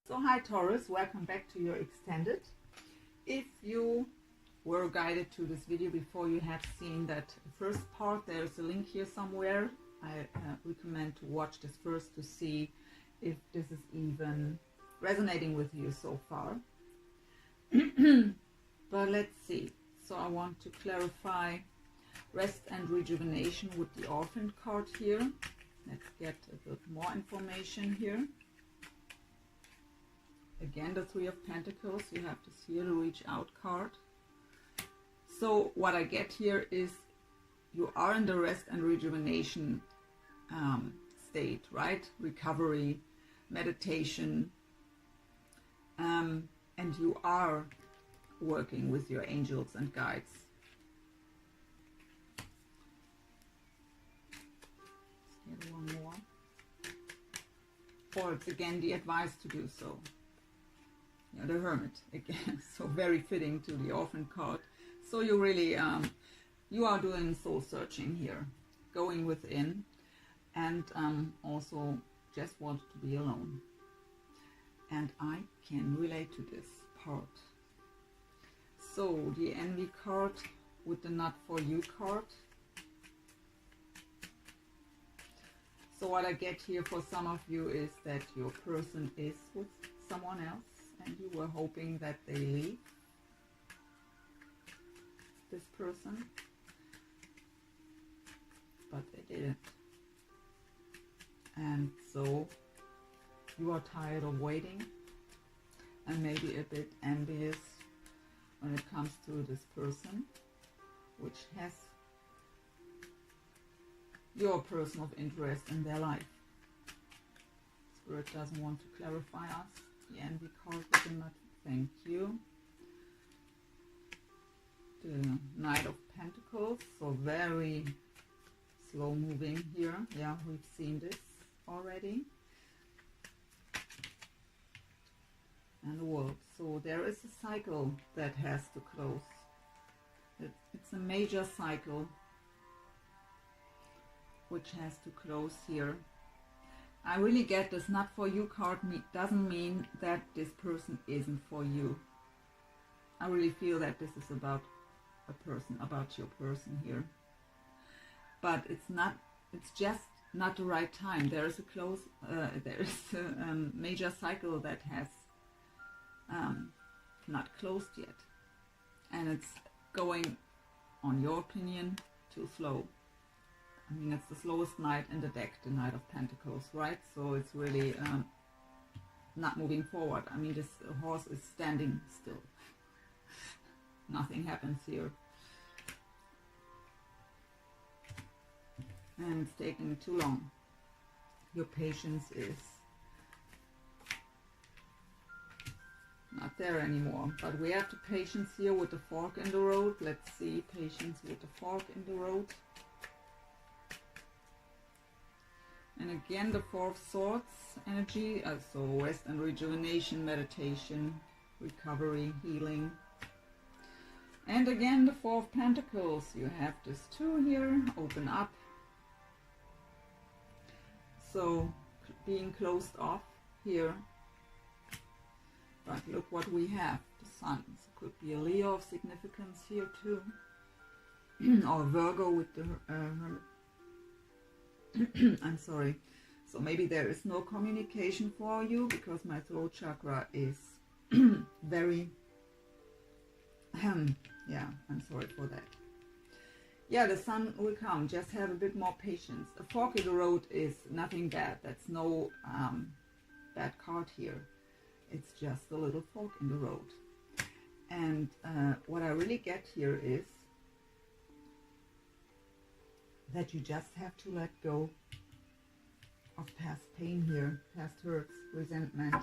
So hi Taurus, welcome back to your extended. If you were guided to this video before, you have seen that first part, there's a link here somewhere. I recommend to watch this first to see if this is even resonating with you so far. But let's see. So I want to clarify rest and rejuvenation with the orphan card here. Let's get a bit more information here. Again, the Three of Pentacles, you have to see the reach out card. So what I get here is you are in the rest and rejuvenation state, right? Recovery, meditation, and you are working with your angels and guides. Let's get one more. Or it's again the advice to do so. Yeah, the Hermit again, so very fitting to the Orphan card. So you really, you are doing soul searching here, going within, and also just want to be alone. And I can relate to this part. So the Envy card with the Not For You card. So what I get here for some of you is that your person is with someone else and you were hoping that they leave this person, but they didn't. And so you are tired of waiting and maybe a bit envious when it comes to this person, which has your person of interest in their life. Spirit doesn't want to clarify us. The Envy card with the Nut, thank you. The Knight of Pentacles, so very slow moving here. Yeah, we've seen this already. And the World. So there is a cycle that has to close. It's a major cycle which has to close here. I really get this Not For You card doesn't mean that this person isn't for you. I really feel that this is about a person, about your person here. But it's not, it's just not the right time. There is a close, there is a major cycle that has not closed yet. And it's going, on your opinion, too slow. I mean, it's the slowest knight in the deck, the Knight of Pentacles, right? So it's really not moving forward. I mean, this horse is standing still. Nothing happens here. And it's taking too long. Your patience is not there anymore. But we have the patience here with the fork in the road. Let's see, patience with the fork in the road. And again, the Four of Swords energy, so rest and rejuvenation, meditation, recovery, healing. And again, the Four of Pentacles. You have this two here, open up. So being closed off here. But look what we have, the Sun. So could be a Leo of significance here too. Or Virgo with the I'm sorry. So maybe there is no communication for you because my throat chakra is very, yeah, I'm sorry for that. Yeah, the Sun will come. Just have a bit more patience. A fork in the road is nothing bad. That's no bad card here. It's just a little fork in the road. And what I really get here is that you just have to let go of past pain here, past hurts, resentment,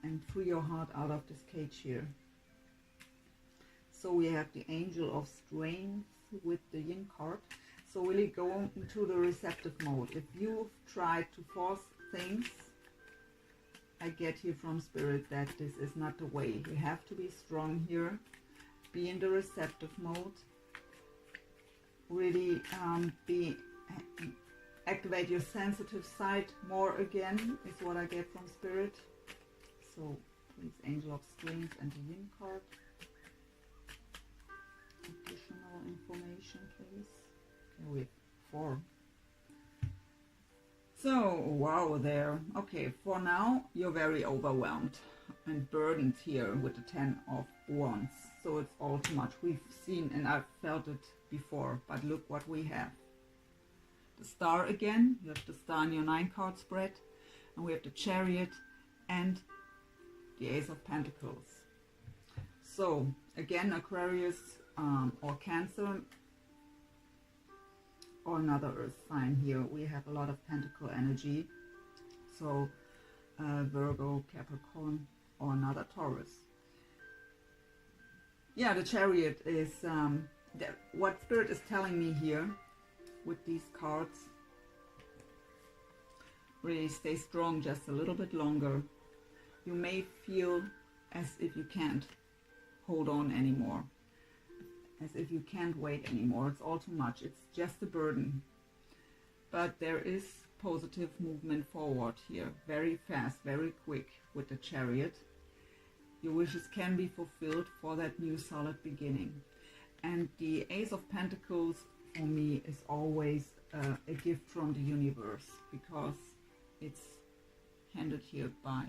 and free your heart out of this cage here. So we have the Angel of Strength with the Yin card. So really go into the receptive mode. If you've tried to force things, I get here from Spirit that this is not the way. You have to be strong here. Be in the receptive mode. Really activate your sensitive side more again, is what I get from Spirit. So please, Angel of Strings and the Yin card. Additional information, please. Okay, we have 4. So, wow, there. Okay, for now, you're very overwhelmed and burdened here with the 10 of Wands. So it's all too much. We've seen and I've felt it before, but look what we have. The Star again. You have the Star in your 9-card spread. And we have the Chariot and the Ace of Pentacles. So, again, Aquarius or Cancer or another earth sign here. We have a lot of pentacle energy. So Virgo, Capricorn, or another Taurus. Yeah, the Chariot is what Spirit is telling me here with these cards. Really stay strong just a little bit longer. You may feel as if you can't hold on anymore. As if you can't wait anymore. It's all too much. It's just a burden. But there is positive movement forward here. Very fast, very quick with the Chariot. Your wishes can be fulfilled for that new solid beginning. And the Ace of Pentacles for me is always a gift from the universe, because it's handed here by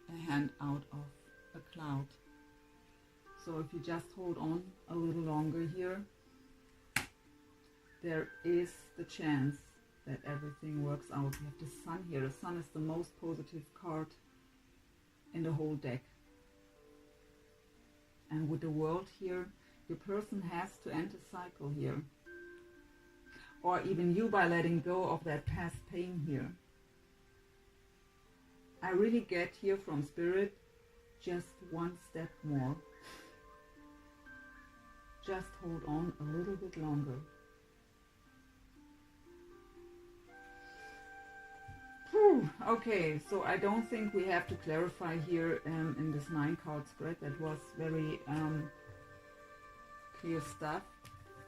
a hand out of a cloud. So if you just hold on a little longer here, there is the chance that everything works out. We have the Sun here. The Sun is the most positive card in the whole deck. And with the World here, your person has to end a cycle here. Or even you, by letting go of that past pain here. I really get here from Spirit just one step more. Just hold on a little bit longer. Whew. Okay, so I don't think we have to clarify here in this 9-card spread. That was very clear stuff.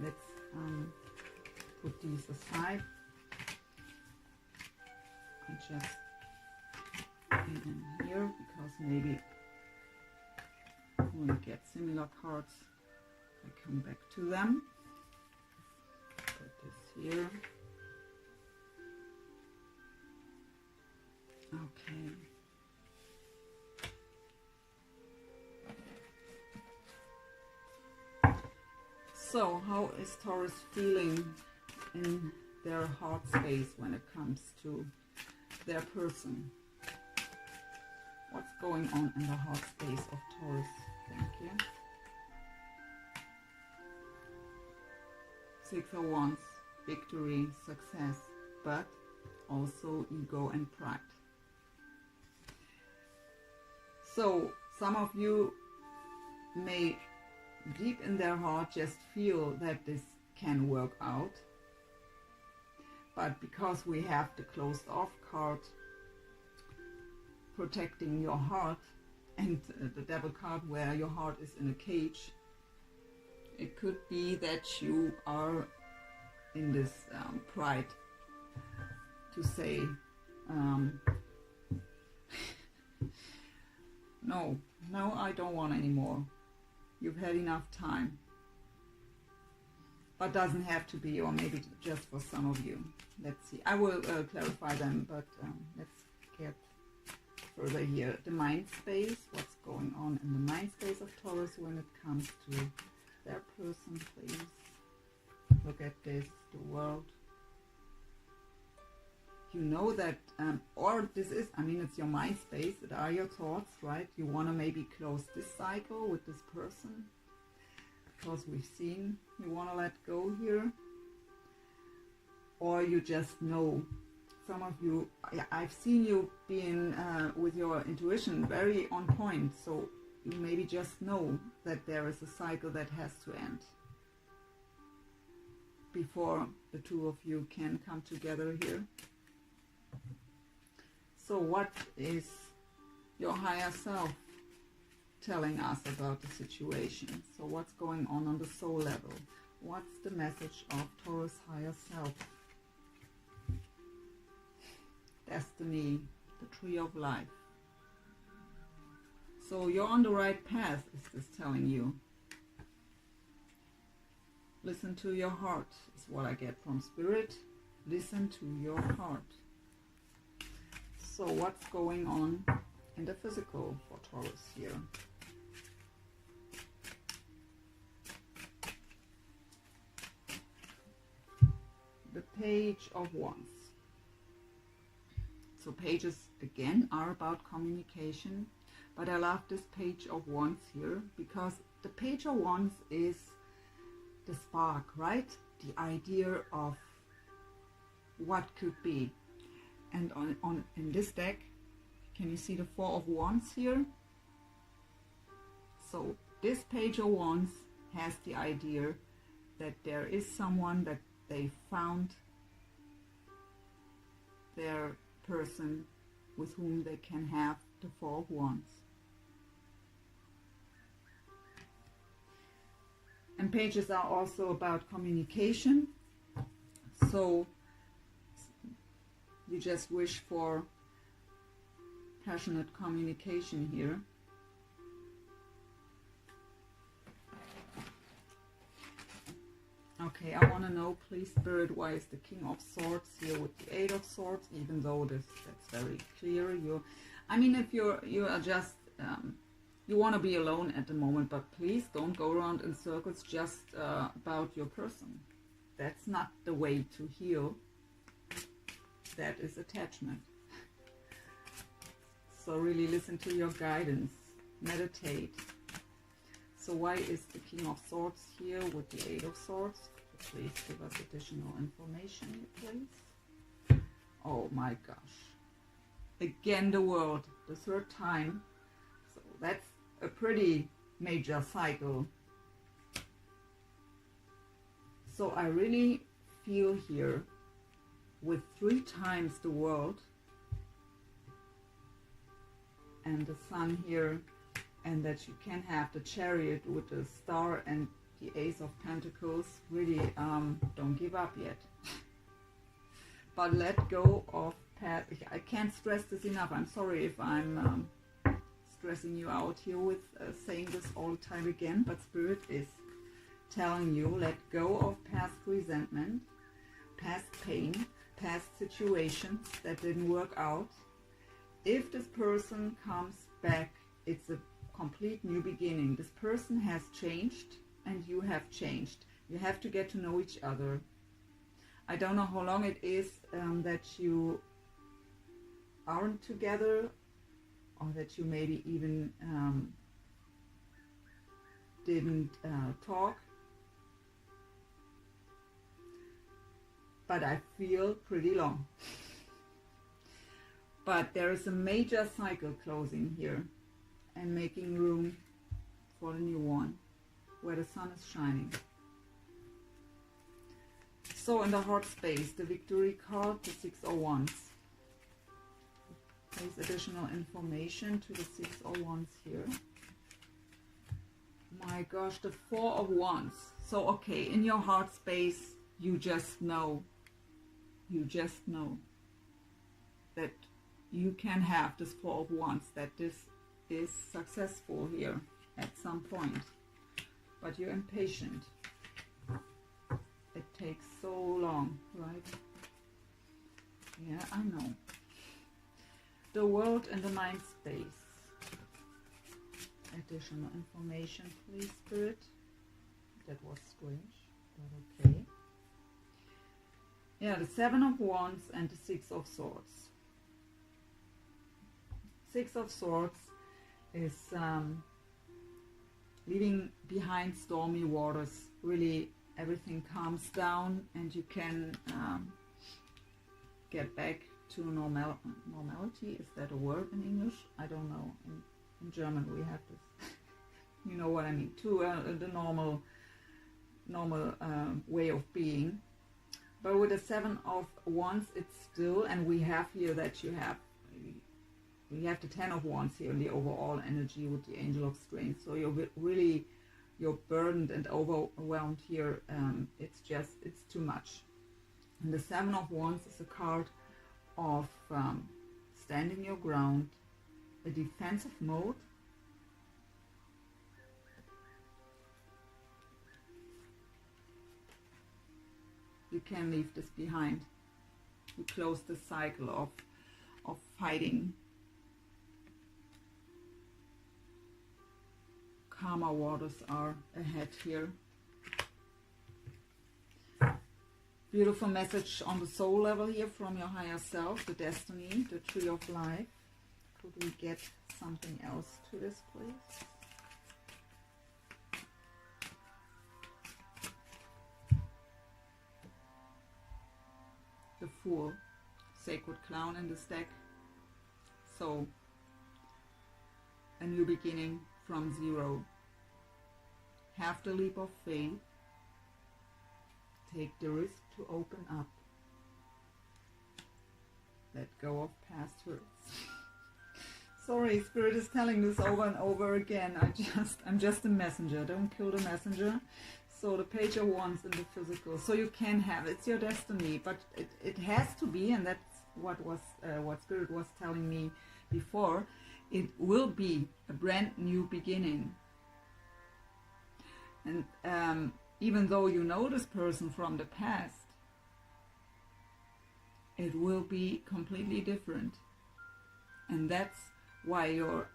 Let's put these aside. I just put them in here because maybe we'll get similar cards. I come back to them. Put this here. Okay. So, how is Taurus feeling in their heart space when it comes to their person? What's going on in the heart space of Taurus? Thank you. 6 of Wands, victory, success, but also ego and pride. So some of you may deep in their heart just feel that this can work out, but because we have the closed off card protecting your heart and the Devil card where your heart is in a cage, it could be that you are in this pride to say no, I don't want anymore. You've had enough time. But doesn't have to be, or maybe just for some of you. Let's see. I will clarify them, but let's get further here. The mind space. What's going on in the mind space of Taurus when it comes to their person, please? Look at this, the World. You know that, or this is, I mean, it's your mind space, it are your thoughts, right? You want to maybe close this cycle with this person, because we've seen you want to let go here. Or you just know, some of you, I've seen you being with your intuition very on point, so you maybe just know that there is a cycle that has to end before the two of you can come together here. So what is your higher self telling us about the situation? So what's going on the soul level? What's the message of Taurus higher self? Destiny, the tree of life. So you're on the right path, is this telling you. Listen to your heart is what I get from Spirit. Listen to your heart. So what's going on in the physical for Taurus here? The Page of Wands. So pages again are about communication, but I love this Page of Wands here because the Page of Wands is the spark, right? The idea of what could be. And on in this deck, can you see the Four of Wands here? So this Page of Wands has the idea that there is someone that they found their person with whom they can have the Four of Wands. And pages are also about communication. So you just wish for passionate communication here. Okay, I want to know, please, Spirit, why is the King of Swords here with the Eight of Swords? Even though that's very clear. I mean, if you are just you want to be alone at the moment, but please don't go around in circles just about your person. That's not the way to heal. That is attachment. So really listen to your guidance. Meditate. So why is the King of Swords here with the Eight of Swords? Please give us additional information, please. Oh my gosh. Again the World, the third time. So that's a pretty major cycle. So I really feel here with 3 times the World and the Sun here, and that you can have the Chariot with the Star and the Ace of Pentacles. Really, don't give up yet. But let go of past. I can't stress this enough. I'm sorry if I'm stressing you out here with saying this all the time again, but Spirit is telling you, let go of past resentment, past pain, past situations that didn't work out. If this person comes back, it's a complete new beginning. This person has changed and you have changed. You have to get to know each other. I don't know how long it is that you aren't together, or that you maybe even didn't talk. But I feel pretty long. But there is a major cycle closing here and making room for a new one where the sun is shining. So in the heart space, the Victory card, the Six of Wands. There's additional information to the Six of Wands here. My gosh, the Four of Wands. So okay, in your heart space, you just know that you can have this Four of Wands, that this is successful here at some point, but you're impatient. It takes so long, right? Yeah, I know. The World and the mind space. Additional information, please, Spirit. That was strange, but okay. Yeah, the Seven of Wands and the Six of Swords. Six of Swords is leaving behind stormy waters. Really, everything calms down and you can get back to normality. Is that a word in English? I don't know. In German we have this. You know what I mean. To the normal way of being. But with the Seven of Wands, it's still, and we have here that we have the Ten of Wands here in the overall energy with the Angel of Strength. So you're burdened and overwhelmed here. It's too much. And the Seven of Wands is a card of standing your ground, a defensive mode, you can leave this behind. You close the cycle of fighting. Karma waters are ahead here. Beautiful message on the soul level here from your higher self, the destiny, the tree of life. Could we get something else to this, please? The Fool, sacred clown in this deck. So, a new beginning from zero. Have the leap of faith. Take the risk to open up. Let go of past hurts. Sorry, Spirit is telling this over and over again. I'm just a messenger. Don't kill the messenger. So the Page of Wands in the physical. So you can have it. It's your destiny, but it has to be, and that's what Spirit was telling me before. It will be a brand new beginning. And even though you know this person from the past, it will be completely different. And that's why your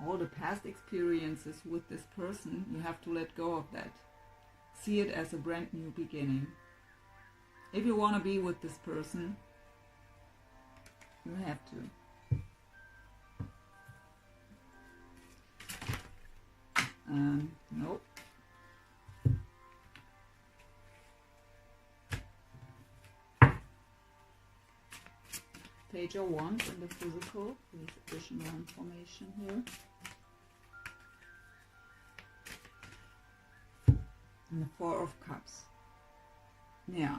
all the past experiences with this person, you have to let go of that. See it as a brand new beginning. If you want to be with this person, you have to. Nope. Page of Wands in the physical. There's additional information here. And the Four of Cups. Yeah,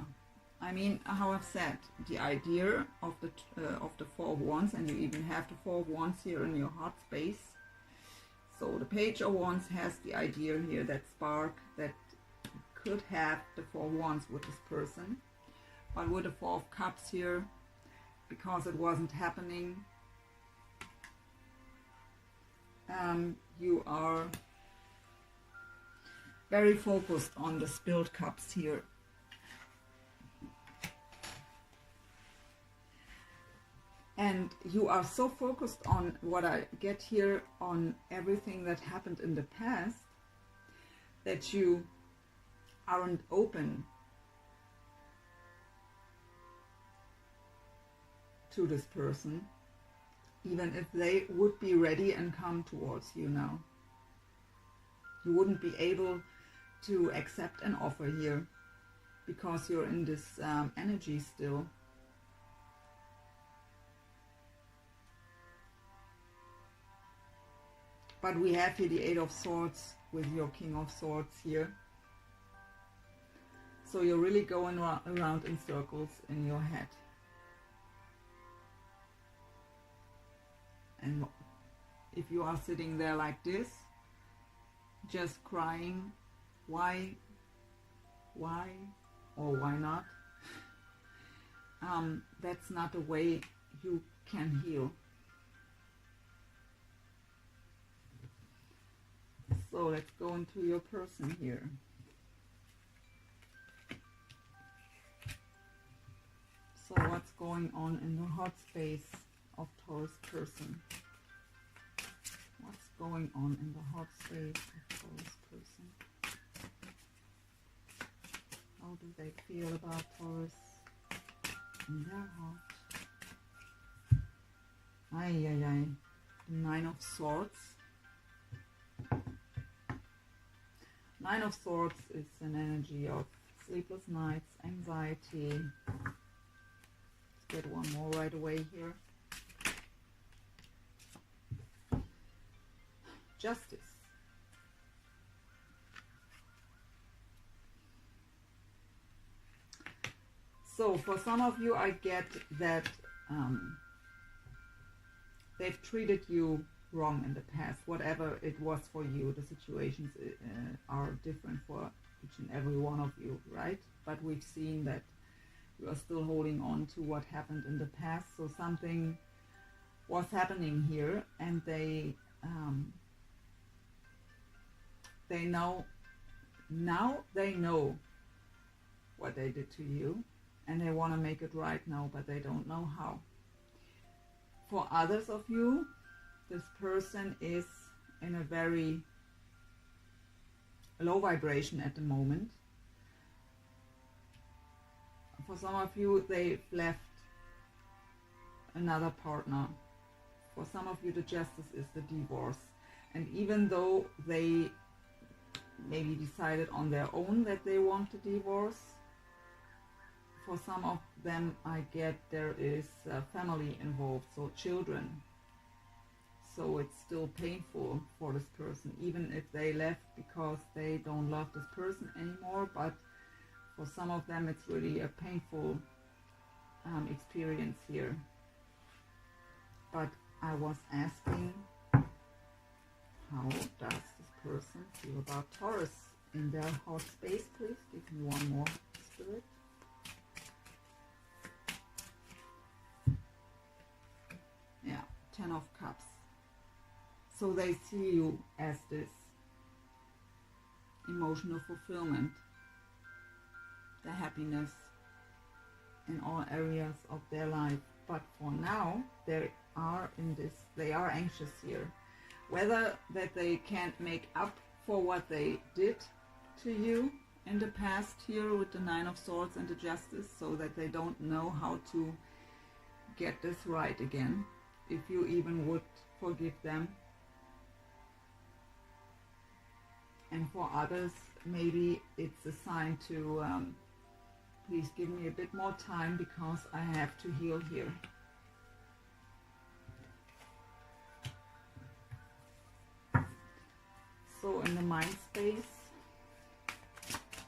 I mean, how I've said, the idea of the Four of Wands, and you even have the Four of Wands here in your heart space. So the Page of Wands has the idea here, that spark that could have the Four of Wands with this person. But with the Four of Cups here, because it wasn't happening, you are very focused on the spilled cups here. And you are so focused on what I get here, on everything that happened in the past, that you aren't open to this person, even if they would be ready and come towards you now. You wouldn't be able to accept an offer here because you're in this energy still. But we have here the Eight of Swords with your King of Swords here. So you're really going around in circles in your head. And if you are sitting there like this, just crying, why, or why not, that's not a way you can heal. So let's go into your person here. So what's going on in the heart space of Taurus person? What's going on in the heart space of Taurus person? How do they feel about Taurus in their heart? Ay, ay, ay. The Nine of Swords. Nine of Swords is an energy of sleepless nights, anxiety. Let's get one more right away here. Justice. So for some of you, I get that they've treated you wrong in the past. Whatever it was for you, the situations are different for each and every one of you, right? But we've seen that you are still holding on to what happened in the past. So something was happening here, and they know, now they know what they did to you, and they want to make it right now, but they don't know how. For others of you, this person is in a very low vibration at the moment. For some of you, they've left another partner. For some of you, the justice is the divorce. And even though they maybe decided on their own that they want a divorce, for some of them, I get there is a family involved, so children. So it's still painful for this person, even if they left because they don't love this person anymore. But for some of them, it's really a painful experience here. But I was asking, how does this person feel about Taurus in their heart space? Please give me one more, Spirit. Yeah, 10 of Cups. So they see you as this emotional fulfillment, the happiness in all areas of their life. But for now, they are anxious here. Whether that they can't make up for what they did to you in the past here with the 9 of Swords and the Justice, so that they don't know how to get this right again, if you even would forgive them. And for others, maybe it's a sign to please give me a bit more time because I have to heal here. So in the mind space,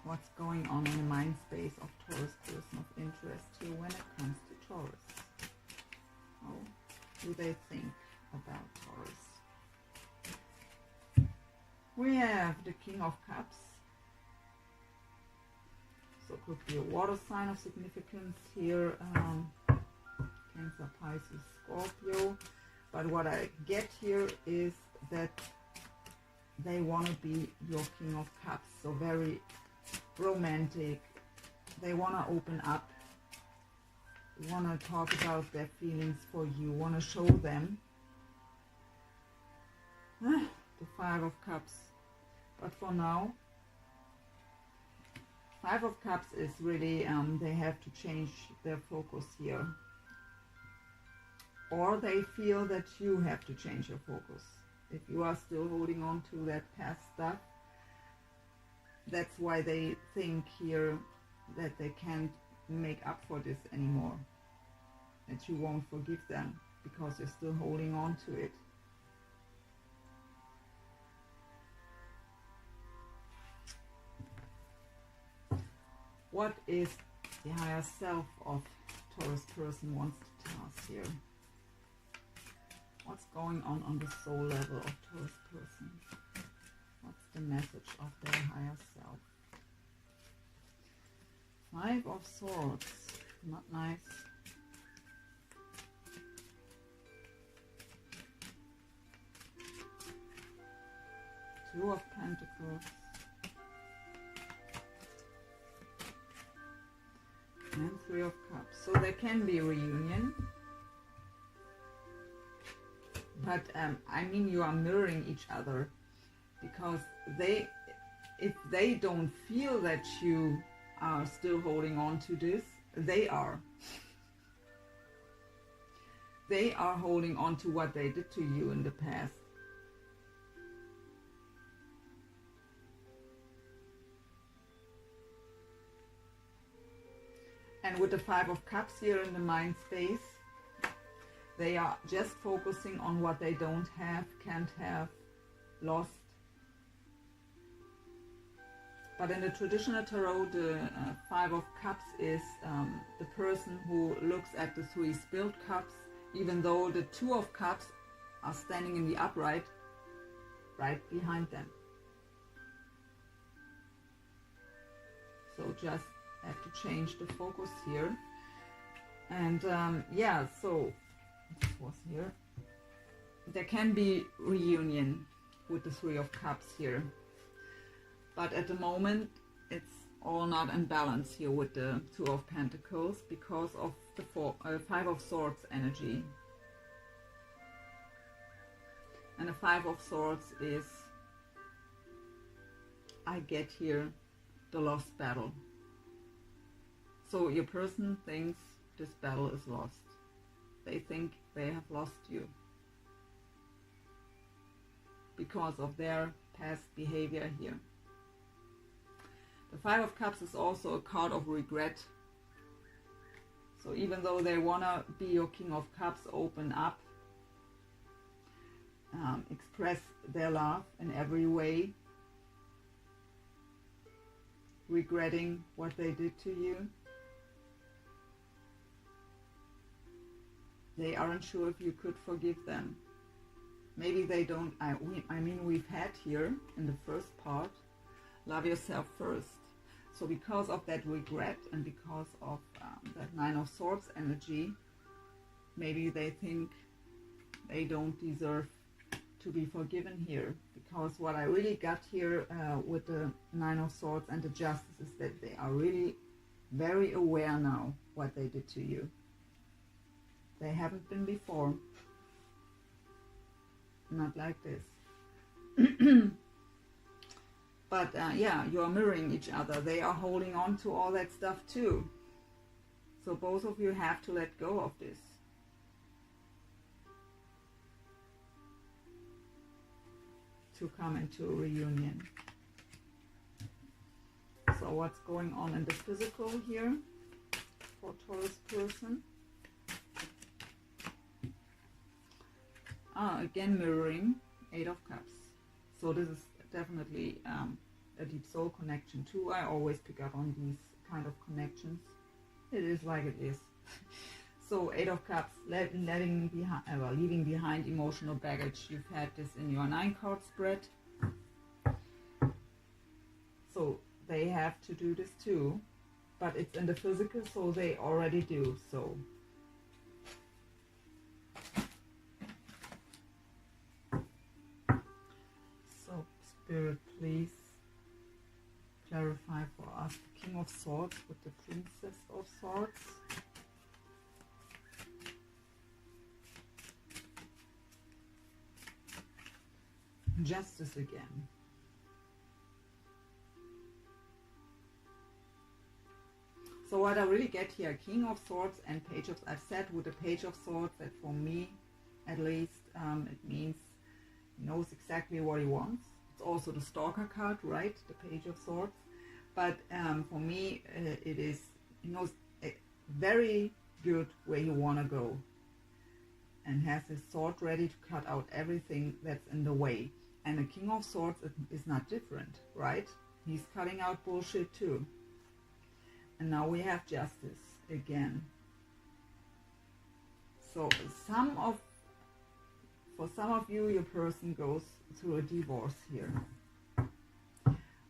what's going on in the mind space of Taurus person of interest here when it comes to Taurus? How do they think about Taurus? We have the King of Cups. So it could be a water sign of significance here. Cancer, Pisces, Scorpio. But what I get here is that they want to be your King of Cups. So very romantic. They want to open up. Want to talk about their feelings for you. Want to show them. The 5 of Cups. But for now, 5 of Cups is really, they have to change their focus here. Or they feel that you have to change your focus. If you are still holding on to that past stuff, that's why they think here that they can't make up for this anymore. That you won't forgive them because you're still holding on to it. What is the higher self of Taurus person wants to tell us here? What's going on the soul level of Taurus person? What's the message of their higher self? 5 of Swords, not nice. 2 of Pentacles. And 3 of Cups. So there can be a reunion. But I mean, you are mirroring each other. Because if they don't feel that you are still holding on to this, they are. They are holding on to what they did to you in the past. And with the 5 of Cups here in the mind space, they are just focusing on what they don't have, can't have, lost. But in the traditional tarot, the 5 of Cups is the person who looks at the 3 spilled cups, even though the 2 of Cups are standing in the upright, right behind them. So just have to change the focus here. And yeah, so this was here. There can be reunion with the 3 of Cups here. But at the moment, it's all not in balance here with the Two of Pentacles because of the Five of Swords energy. And the Five of Swords is, I get here, the lost battle. So your person thinks this battle is lost. They think they have lost you because of their past behavior here. The Five of Cups is also a card of regret. So even though they want to be your King of Cups, open up, express their love in every way, regretting what they did to you. They aren't sure if you could forgive them. Maybe they don't. I mean, we've had here in the first part, love yourself first. So because of that regret and because of that Nine of Swords energy, maybe they think they don't deserve to be forgiven here. Because what I really got here with the Nine of Swords and the Justice is that they are really very aware now what they did to you. They haven't been before. Not like this. But yeah, you are mirroring each other. They are holding on to all that stuff too. So both of you have to let go of this. To come into a reunion. So what's going on in the physical here for Taurus person? Again mirroring, Eight of Cups. So this is definitely a deep soul connection too. I always pick up on these kind of connections. It is like it is. So Eight of Cups, leaving behind emotional baggage. You've had this in your 9-card spread. So they have to do this too. But it's in the physical, so they already do. So Spirit, please clarify for us the King of Swords with the Princess of Swords. Justice again. So what I really get here, King of Swords and Page of... I've said with the Page of Swords that for me, at least, it means he knows exactly what he wants. It's also the Stalker card, right? The Page of Swords. But for me, it is, he knows very good where you want to go. And has his sword ready to cut out everything that's in the way. And the King of Swords is not different, right? He's cutting out bullshit too. And now we have Justice again. So for some of you, your person goes through a divorce here.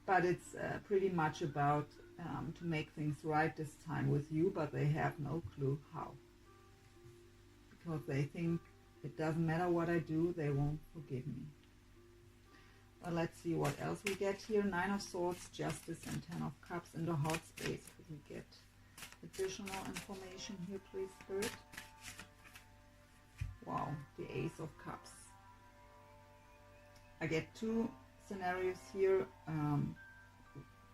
But it's pretty much about to make things right this time with you, but they have no clue how. Because they think it doesn't matter what I do, they won't forgive me. But let's see what else we get here. 9 of Swords, Justice, and 10 of Cups in the heart space. Could we get additional information here, please, Spirit? Wow, the Ace of Cups. I get two scenarios here.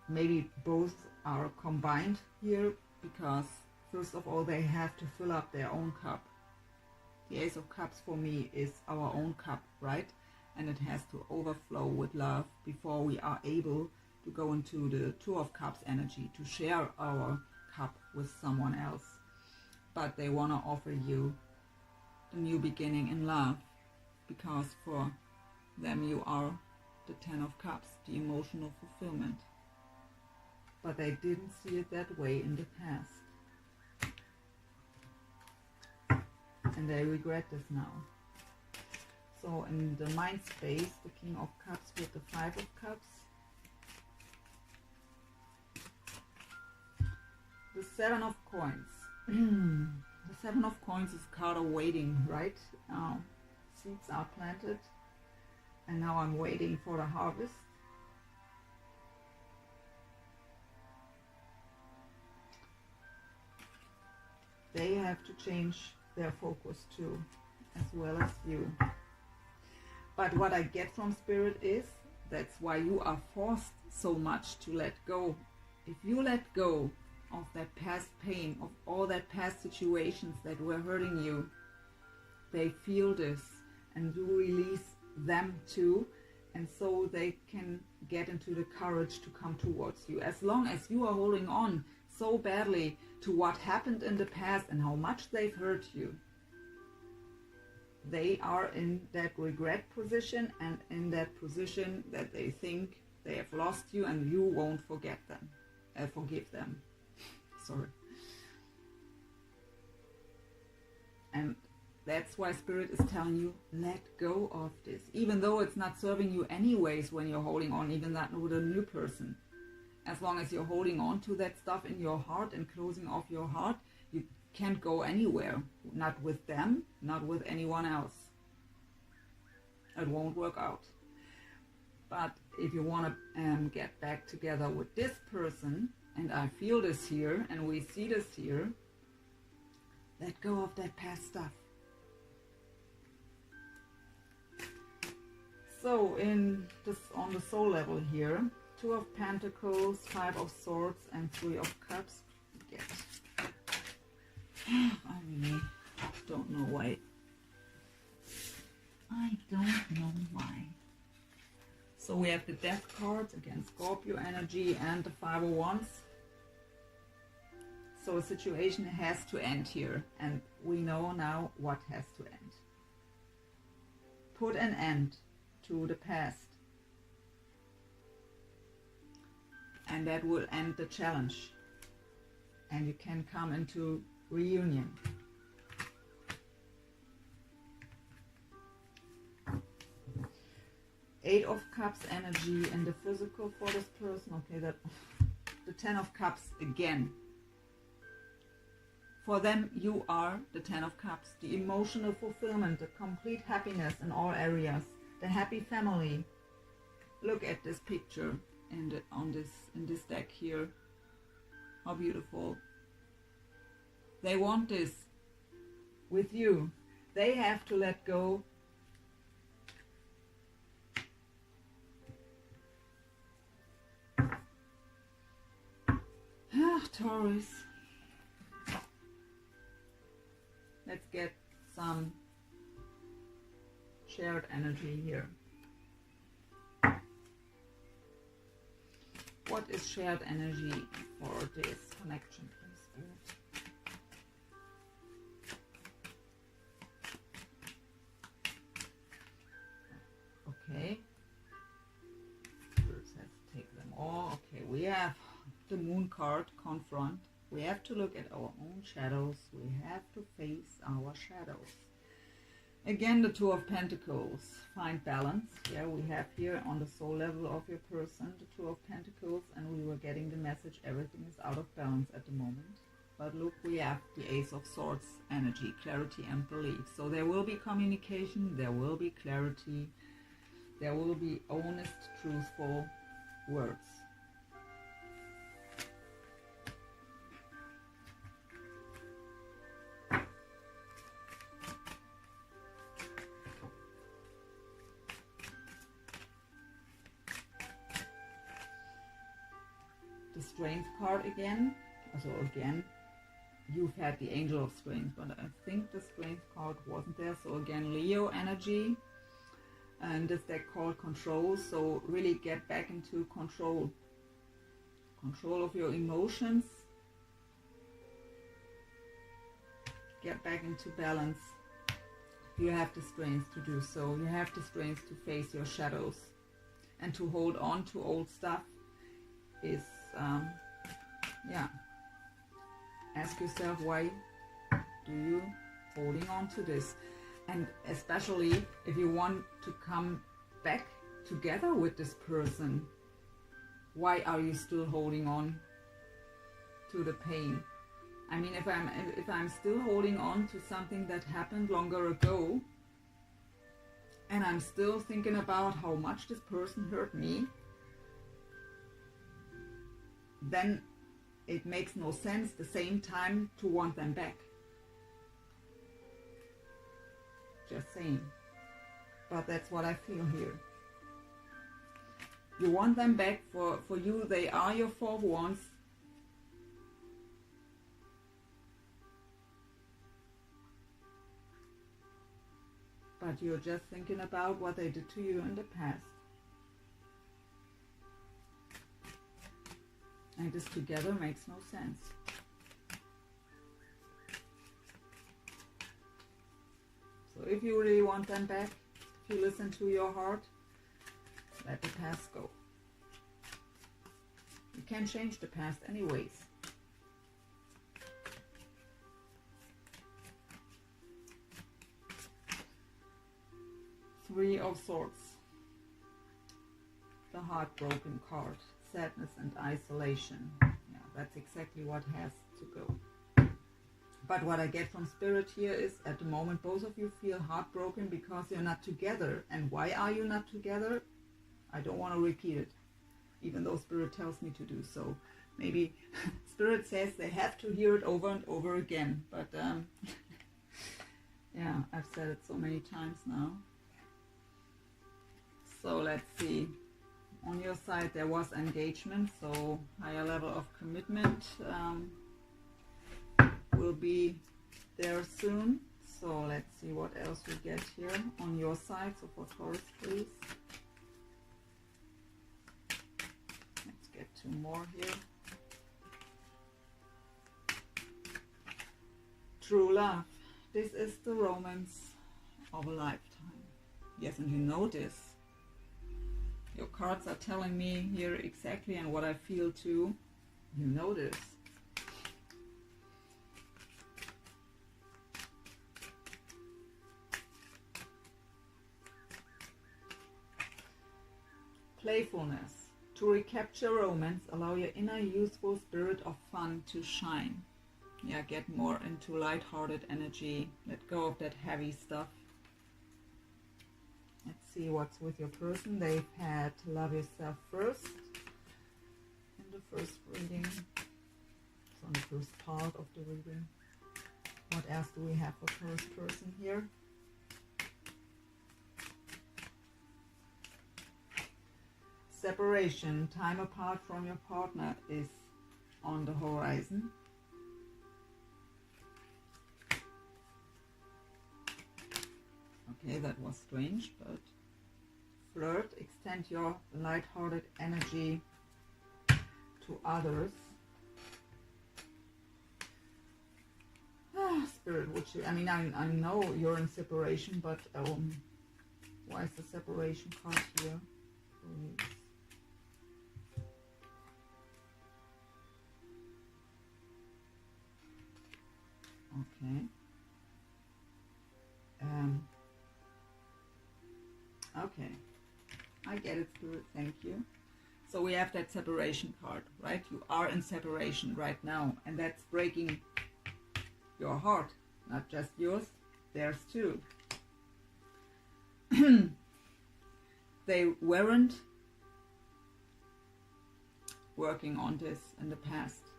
Maybe both are combined here, because first of all, they have to fill up their own cup. The Ace of Cups for me is our own cup, right? And it has to overflow with love before we are able to go into the Two of Cups energy, to share our cup with someone else. But they want to offer you the new beginning in love, because for them you are the 10 of Cups, the emotional fulfillment. But they didn't see it that way in the past. And they regret this now. So in the mind space, the King of Cups with the 5 of Cups. The 7 of Coins. The 7 of Coins is card of waiting, right? Seeds are planted. And now I'm waiting for the harvest. They have to change their focus too, as well as you. But what I get from Spirit is, that's why you are forced so much to let go. If you let go of that past pain, of all that past situations that were hurting you, they feel this, and you release them too, and so they can get into the courage to come towards you. As long as you are holding on so badly to what happened in the past and how much they've hurt you, they are in that regret position, and in that position that they think they have lost you and you won't forgive them. Sorry. And that's why Spirit is telling you, let go of this. Even though it's not serving you anyways when you're holding on, even that with a new person. As long as you're holding on to that stuff in your heart and closing off your heart, you can't go anywhere. Not with them, not with anyone else. It won't work out. But if you want to get back together with this person, and I feel this here, and we see this here, let go of that past stuff. So on the soul level here, 2 of Pentacles, 5 of Swords, and 3 of Cups. I really don't know why. I don't know why. So we have the Death cards, again Scorpio energy, and the 5 of Wands. So a situation has to end here, and we know now what has to end. Put an end to the past, and that will end the challenge, and you can come into reunion. Eight of Cups energy in the physical for this person. Okay, that the 10 of Cups again. For them, you are the 10 of Cups, the emotional fulfillment, the complete happiness in all areas, the happy family. Look at this picture in this deck here. How beautiful. They want this with you. They have to let go. Taurus. Let's get some shared energy here. What is shared energy for this connection, please? Okay. First, let's take them all. Okay, we have the Moon card, confront. We have to look at our own shadows. We have to face our shadows. Again, the 2 of Pentacles. Find balance. Yeah, we have here on the soul level of your person the 2 of Pentacles, and we were getting the message everything is out of balance at the moment. But look, we have the Ace of Swords energy, clarity and belief. So there will be communication, there will be clarity, there will be honest, truthful words. The Strength card again. So again, you've had the Angel of Strength, but I think the Strength card wasn't there. So again, Leo energy, and this deck called Control. So really get back into control of your emotions, get back into balance. You have the strength to do so. You have the strength to face your shadows, and to hold on to old stuff is yeah, ask yourself, why do you holding on to this? And especially if you want to come back together with this person, why are you still holding on to the pain? I mean, if I'm still holding on to something that happened longer ago, and I'm still thinking about how much this person hurt me, then it makes no sense the same time to want them back. just saying. But that's what I feel here. You want them back. For you, they are your 4 of Wands. But you're just thinking about what they did to you in the past. And this together makes no sense. So if you really want them back, if you listen to your heart, let the past go. You can't change the past anyways. Three of Swords. The heartbroken card. Sadness and isolation. Yeah, that's exactly what has to go. But what I get from Spirit here is, at the moment, both of you feel heartbroken because you're not together. And why are you not together? I don't want to repeat it, even though Spirit tells me to do so. Maybe Spirit says they have to hear it over and over again. But yeah, I've said it so many times now. So let's see. On your side there was engagement, so higher level of commitment will be there soon. So let's see what else we get here on your side. So for Taurus, please. Let's get 2 more here. True love. This is the romance of a lifetime. Yes, and you know this. Your cards are telling me here exactly, and what I feel too. You know this. Playfulness. To recapture romance, allow your inner youthful spirit of fun to shine. Yeah, get more into light-hearted energy. Let go of that heavy stuff. Let's see what's with your person. They've had Love Yourself First in the first reading. It's on the first part of the reading. What else do we have for first person here? Separation. Time apart from your partner is on the horizon. Okay, that was strange, but flirt, extend your light-hearted energy to others. Spirit, which I mean, I know you're in separation, but why is the separation card here? Please. Okay. Okay, I get it, Spirit, thank you. So we have that separation card, right? You are in separation right now, and that's breaking your heart, not just yours, theirs too. They weren't working on this in the past.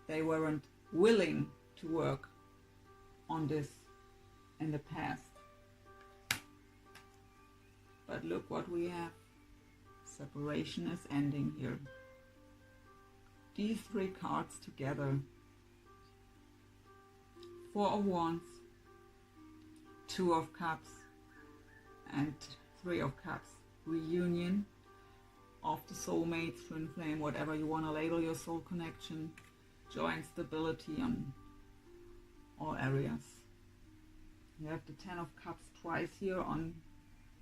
They weren't willing to work on this in the past. But look what we have. Separation is ending here. These 3 cards together. 4 of Wands, 2 of Cups, and 3 of Cups. Reunion of the soulmates, twin flame, whatever you want to label your soul connection. Joy and stability on all areas. You have the 10 of Cups twice here on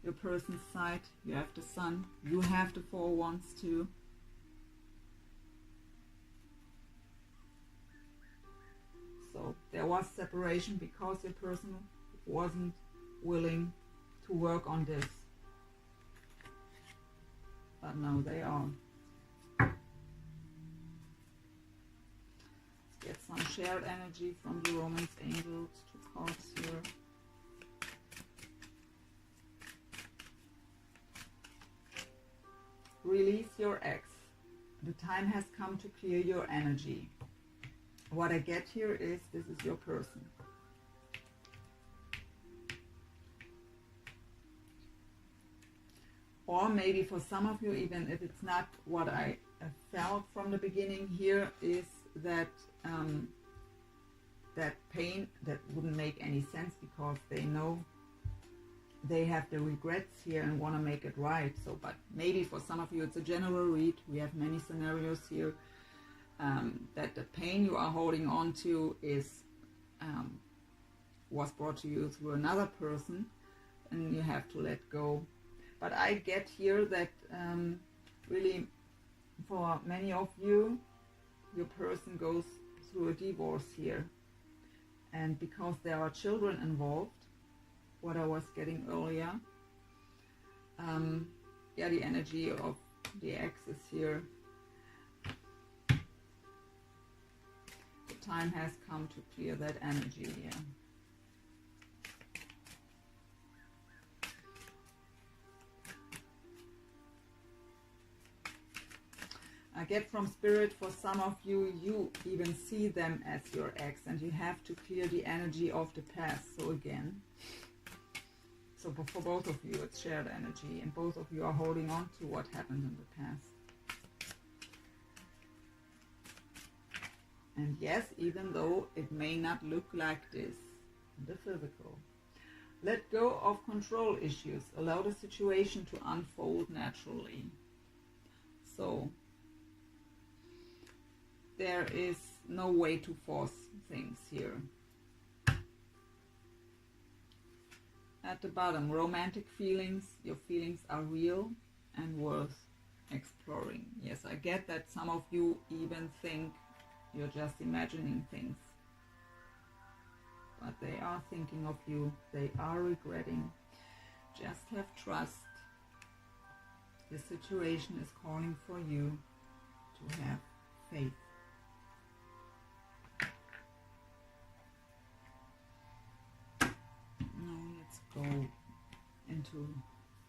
your person's side. You have the Sun. You have the 4 of Wands too. So there was separation because your person wasn't willing to work on this. But now they are. Let's get some shared energy from the Romance Angels. 2 cards here. Release your ex. The time has come to clear your energy. What I get here is this is your person. Or maybe for some of you, even if it's not what I felt from the beginning here, is that that pain that wouldn't make any sense because they know they have the regrets here and want to make it right. So, but maybe for some of you it's a general read. We have many scenarios here that the pain you are holding on to is was brought to you through another person, and you have to let go. But I get here that really for many of you, your person goes through a divorce here. And because there are children involved, what I was getting earlier, yeah, the energy of the ex is here. The time has come to clear that energy, yeah. I get from Spirit, for some of you, you even see them as your ex, and you have to clear the energy of the past. So again, so for both of you, it's shared energy, and both of you are holding on to what happened in the past. And yes, even though it may not look like this in the physical, let go of control issues. Allow the situation to unfold naturally. So there is no way to force things here. At the bottom, romantic feelings. Your feelings are real and worth exploring. Yes, I get that some of you even think you're just imagining things. But they are thinking of you. They are regretting. Just have trust. The situation is calling for you to have faith. Go into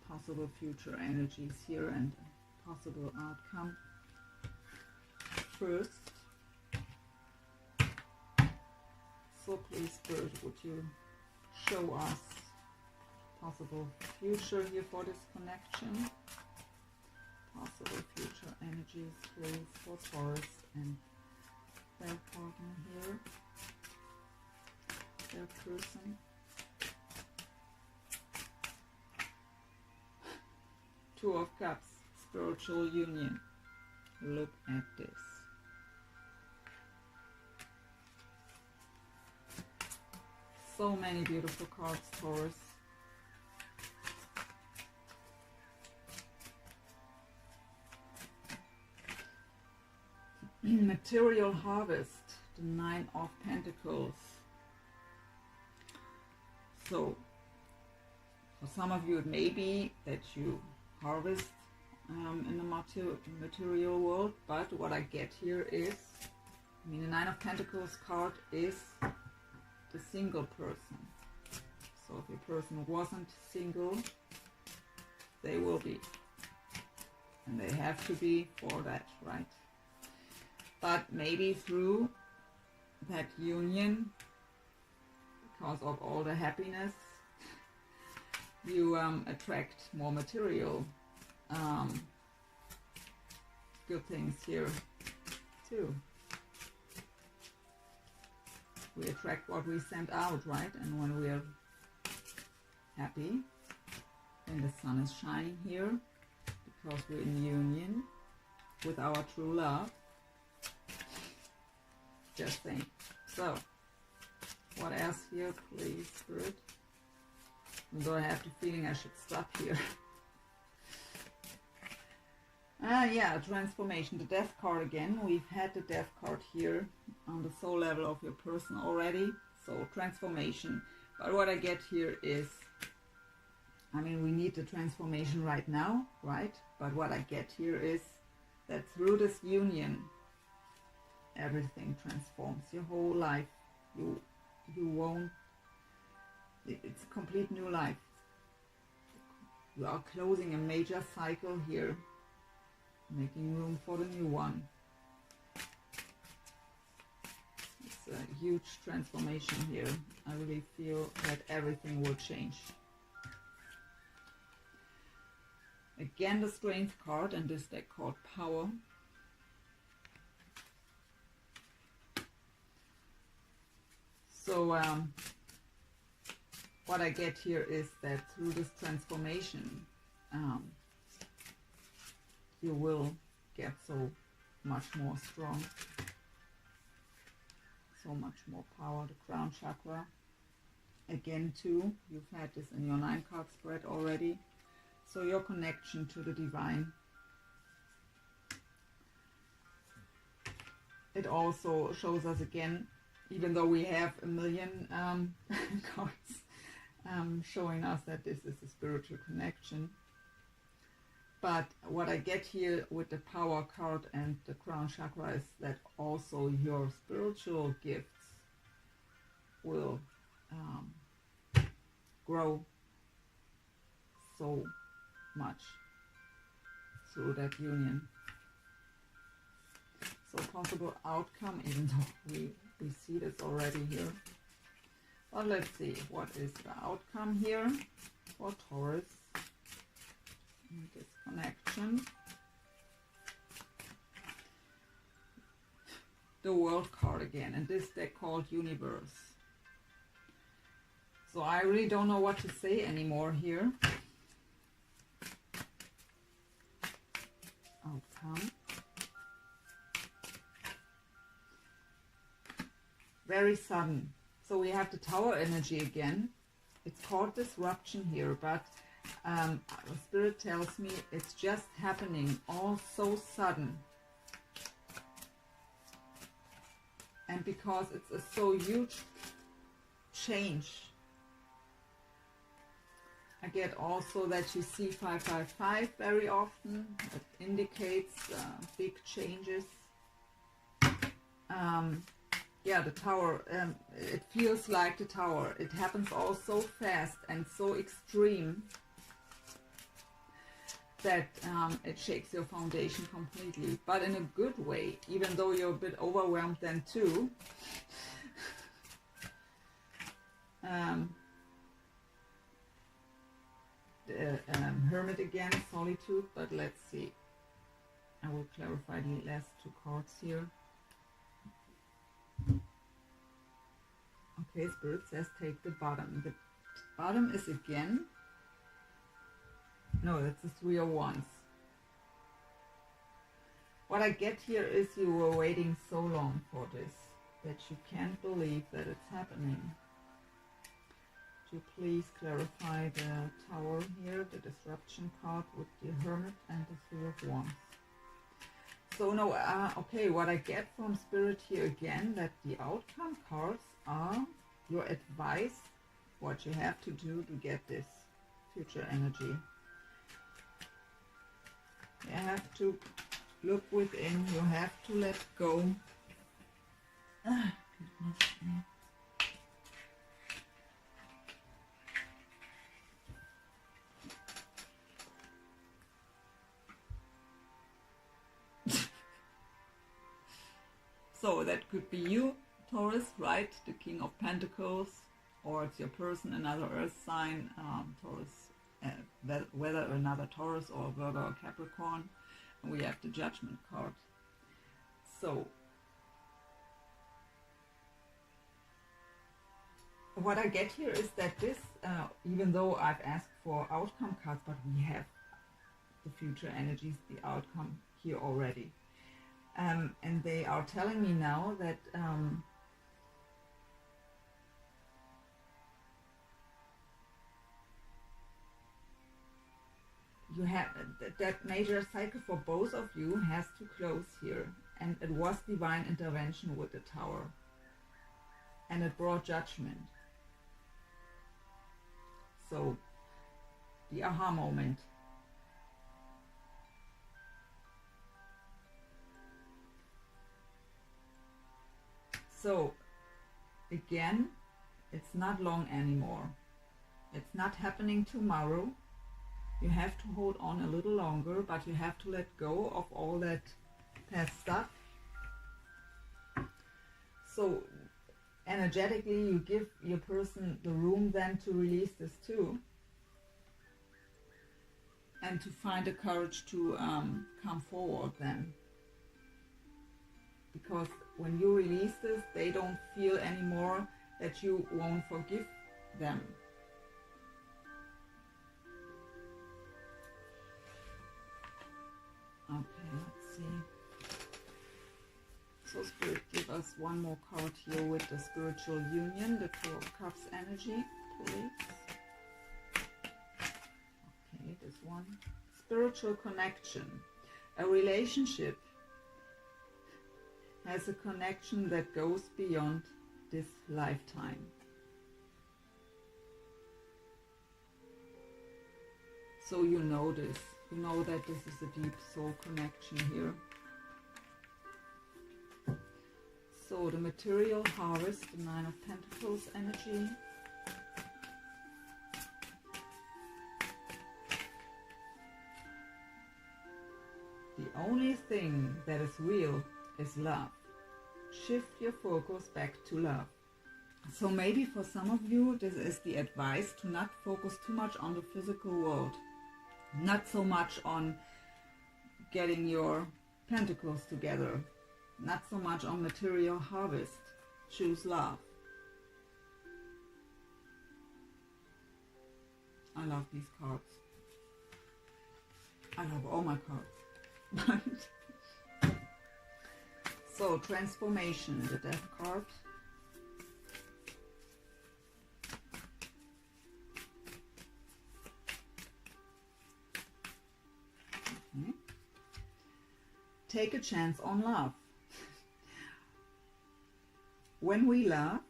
possible future energies here and possible outcome. First, so please, Spirit, would you show us possible future here for this connection? Possible future energies, please, for Taurus and their partner here, their person. Two of Cups, spiritual union. Look at this. So many beautiful cards, Taurus. Material harvest, the Nine of Pentacles. So, for some of you it may be that you harvest in the material world, but what I get here is, I mean, the Nine of Pentacles card is the single person. So if your person wasn't single, they will be, and they have to be for that, right? But maybe through that union, because of all the happiness, you attract more material good things here too. We attract what we send out, right? And when we are happy, and the sun is shining here, because we're in union with our true love, just think. So, what else here, please, Spirit? Although I have the feeling I should stop here. Yeah, transformation, the Death card again. We've had the Death card here on the soul level of your person already. So transformation. But what I get here is, I mean, we need the transformation right now, right? But what I get here is that through this union, everything transforms. Your whole life, you won't, it's a complete new life. You are closing a major cycle here, making room for the new one. It's a huge transformation here. I really feel that everything will change. again the Strength card in this deck called Power. So what I get here is that through this transformation, you will get so much more strong, so much more power. The crown chakra, again too, you've had this in your 9-card spread already. So your connection to the divine. It also shows us again, even though we have a million cards showing us that this is a spiritual connection. But what I get here with the Power card and the crown chakra is that also your spiritual gifts will grow so much through that union. So possible outcome, even though we see this already here. But let's see, what is the outcome here for Taurus in this connection? The World card again, and this deck called Universe. So I really don't know what to say anymore here. Outcome. Very sudden. So we have the Tower energy again. It's called disruption here, but Spirit tells me it's just happening all so sudden. And because it's a so huge change, I get also that you see 555 very often. It indicates big changes. Yeah, the Tower, it feels like the Tower. It happens all so fast and so extreme that it shakes your foundation completely. But in a good way, even though you're a bit overwhelmed then too. The Hermit again, Solitude, but let's see. I will clarify the last 2 cards here. Okay, Spirit says take the bottom. The bottom is again, no, that's the 3 of Wands. What I get here is you were waiting so long for this that you can't believe that it's happening. Could you please clarify the Tower here, the disruption card with the Hermit and the 3 of Wands? So no, okay, what I get from Spirit here again, that the outcome cards are your advice, what you have to do to get this future energy. You have to look within, you have to let go. So that could be you, Taurus, right? The King of Pentacles, or it's your person, another Earth sign, Taurus, whether another Taurus or Virgo or Capricorn. And we have the Judgment card. So what I get here is that this, even though I've asked for outcome cards, but we have the future energies, the outcome here already. And they are telling me now that you have that major cycle for both of you has to close here, and it was divine intervention with the Tower, and it brought judgment. So the aha moment. So again, it's not long anymore. It's not happening tomorrow. You have to hold on a little longer, but you have to let go of all that past stuff. So energetically, you give your person the room then to release this too. and to find the courage to come forward then. Because when you release this, they don't feel anymore that you won't forgive them. Okay, let's see. So Spirit, give us one more card here with the spiritual union, the Two of Cups energy, please. Okay, this one. Spiritual connection. A relationship has a connection that goes beyond this lifetime. So you know this. You know that this is a deep soul connection here. So the material harvest, the Nine of Pentacles energy. The only thing that is real is love. Shift your focus back to love. So maybe for some of you, this is the advice to not focus too much on the physical world. Not so much on getting your pentacles together. Not so much on material harvest. Choose love. I love these cards. I love all my cards. So, transformation, the Death card. Okay. Take a chance on love. When we love,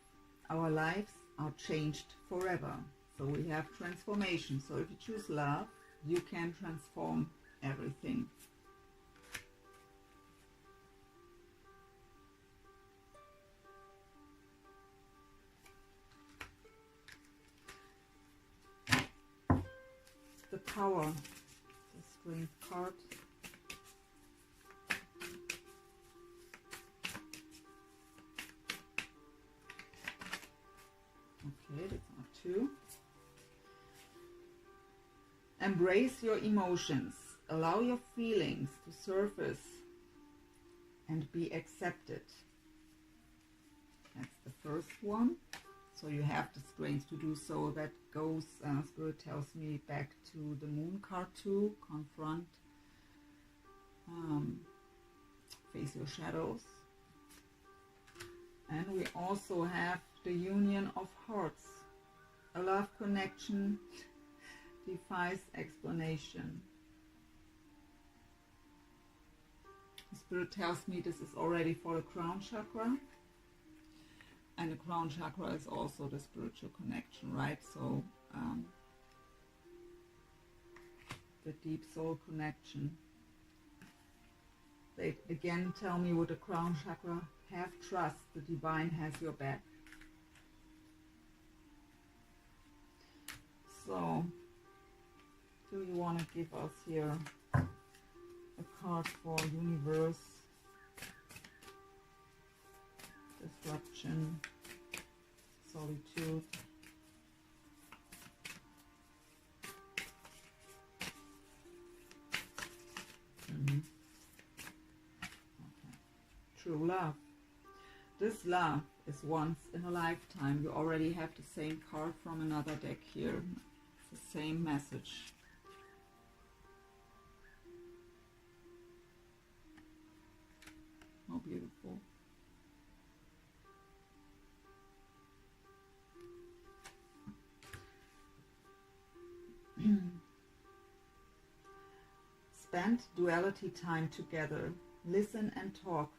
our lives are changed forever. So we have transformation. So if you choose love, you can transform everything. The Power, the Strength card. Okay, that's not two. Embrace your emotions. Allow your feelings to surface and be accepted. That's the first one. So you have the strength to do so. That goes, Spirit tells me, back to the Moon card too. Confront. Face your shadows. And we also have the Union of Hearts. A love connection defies explanation. The Spirit tells me this is already for the crown chakra. And the crown chakra is also the spiritual connection, right? So the deep soul connection. They again tell me with the crown chakra, have trust, the divine has your back. So, do you want to give us here a card for universe? Disruption, solitude. Okay. True love. This love is once in a lifetime. You already have the same card from another deck here. It's the same message. How beautiful. Spend duality time together. Listen and talk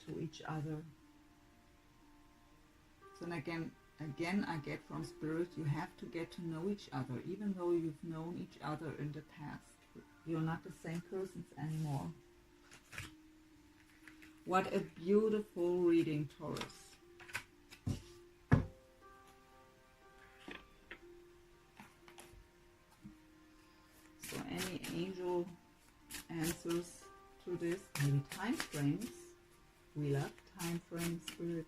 to each other. So again I get from Spirit, you have to get to know each other, even though you've known each other in the past. You're not the same persons anymore. What a beautiful reading, Taurus. So any angel answers to this? Maybe time frames. We love time frames, Spirit.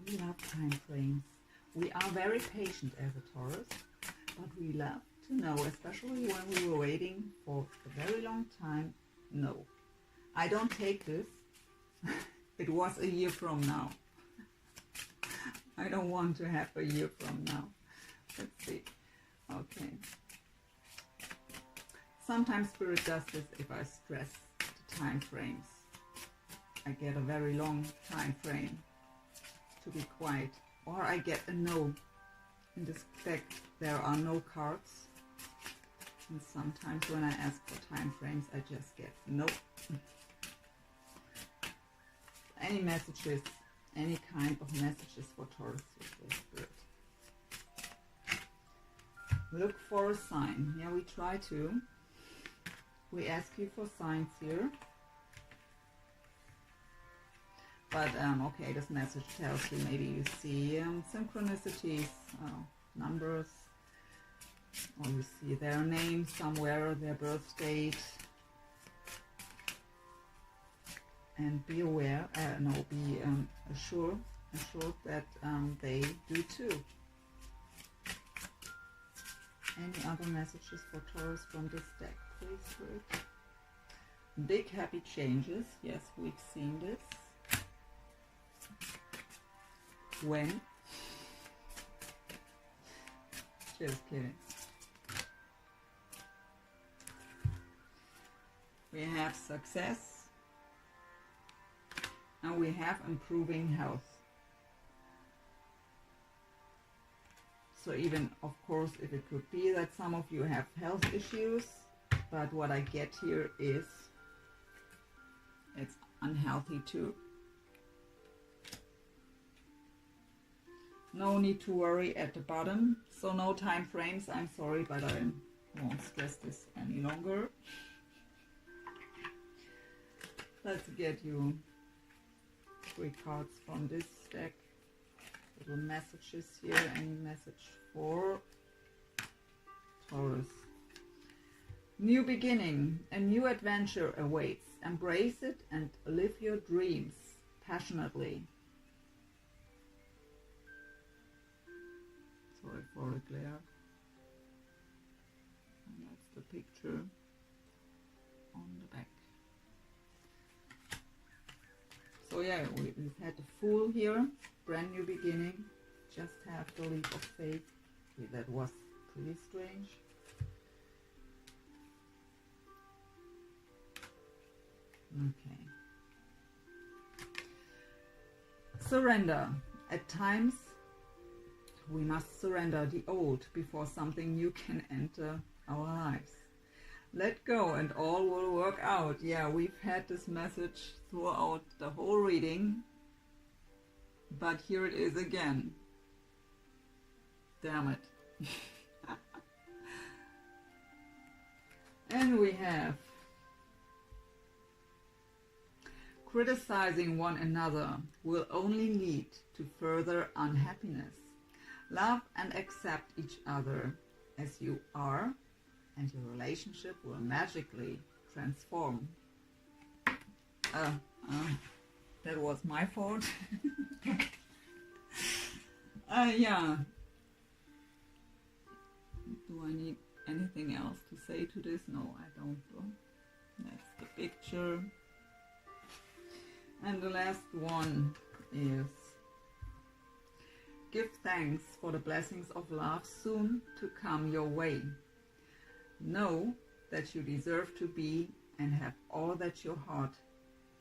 We love time frames. We are very patient as a Taurus, but we love to know, especially when we were waiting for a very long time. No, I don't take this. It was a year from now. I don't want to have a year from now. Let's see. Okay. Sometimes Spirit does this if I stress the time frames. I get a very long time frame to be quiet. Or I get a no. In this deck there are no cards. And sometimes when I ask for time frames I just get no. Any messages, any kind of messages for Taurus with the Spirit. Look for a sign. Yeah, we try to. We ask you for signs here. But, okay, this message tells you maybe you see synchronicities, numbers, or you see their name somewhere, their birth date. And be aware, be assured that they do too. Any other messages for Taurus from this deck, please, Spirit? Big happy changes. Yes, we've seen this. When? Just kidding. We have success. And we have improving health. So even, of course, if it could be that some of you have health issues, but what I get here is it's unhealthy too. No need to worry at the bottom. So no time frames. I'm sorry, but I won't stress this any longer. Let's get you 3 cards from this deck. Little messages here. Any message for Taurus? New beginning. A new adventure awaits. Embrace it and live your dreams passionately. Sorry for the glare. And that's the picture on the back. So yeah, we've had the Fool here, brand new beginning, just have the leap of faith. Okay, that was pretty strange. Okay. Surrender. At times, we must surrender the old before something new can enter our lives. Let go and all will work out. Yeah, we've had this message throughout the whole reading, but here it is again. Damn it. And we have criticizing one another will only lead to further unhappiness. Love and accept each other as you are, and your relationship will magically transform. That was my fault. Yeah. Do I need anything else to say to this? No, I don't. That's the picture. And the last one is: give thanks for the blessings of love soon to come your way. Know that you deserve to be and have all that your heart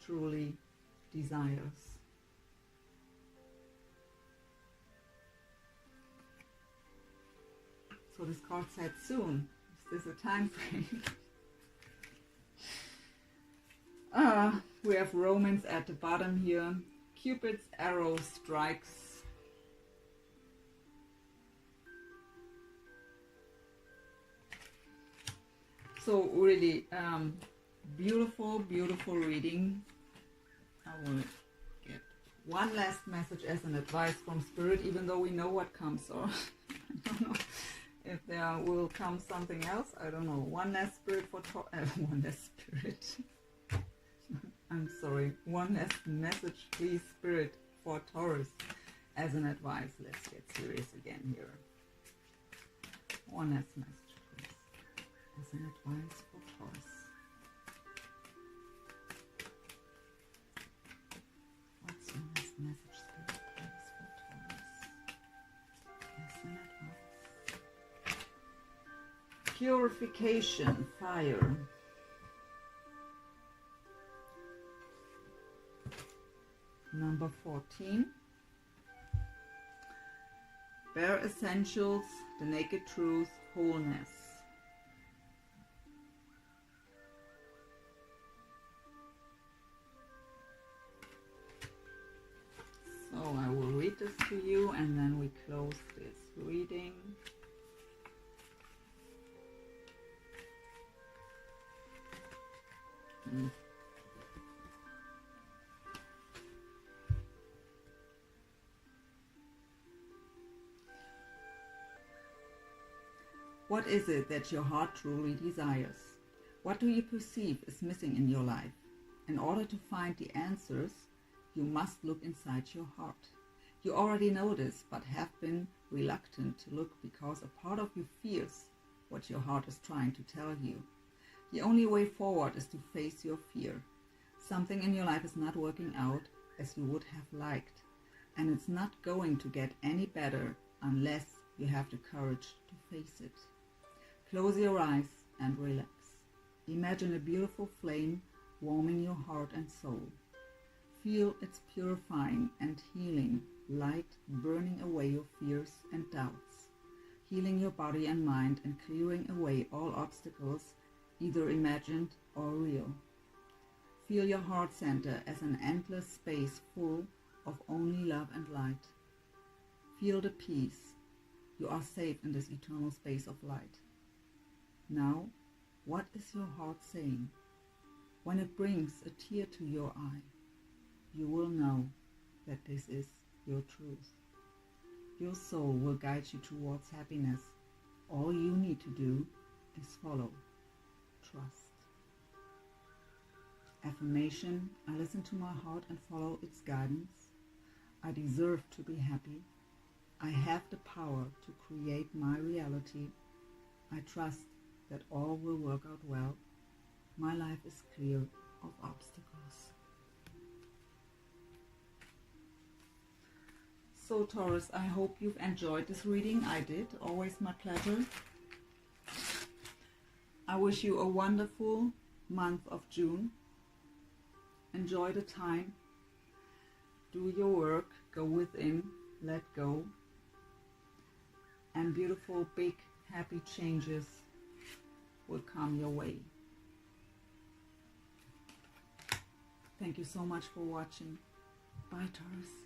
truly desires. So this card said soon. Is this a time frame? We have romance at the bottom here. Cupid's arrow strikes. So really beautiful, beautiful reading. I will get one last message as an advice from Spirit, even though we know what comes. So I don't know if there will come something else. I don't know. One last Spirit for one last Spirit. I'm sorry. One last message, please, Spirit, for Taurus as an advice. Let's get serious again here. One last message, please. Purification, fire. Number 14. Bare essentials, the naked truth, wholeness. So I will read this to you and then we close this reading. What is it that your heart truly desires? What do you perceive is missing in your life? In order to find the answers, you must look inside your heart. You already know this, but have been reluctant to look because a part of you fears what your heart is trying to tell you. The only way forward is to face your fear. Something in your life is not working out as you would have liked, and it's not going to get any better unless you have the courage to face it. Close your eyes and relax. Imagine a beautiful flame warming your heart and soul. Feel its purifying and healing light burning away your fears and doubts, healing your body and mind and clearing away all obstacles, either imagined or real. Feel your heart center as an endless space full of only love and light. Feel the peace. You are safe in this eternal space of light. Now, what is your heart saying? When it brings a tear to your eye, you will know that this is your truth. Your soul will guide you towards happiness. All you need to do is follow. Trust. Affirmation: I listen to my heart and follow its guidance. I deserve to be happy. I have the power to create my reality. I trust that all will work out well. My life is clear of obstacles. So Taurus, I hope you've enjoyed this reading. I did. Always my pleasure. I wish you a wonderful month of June. Enjoy the time. Do your work. Go within. Let go. And beautiful, big, happy changes will come your way. Thank you so much for watching. Bye, Taurus.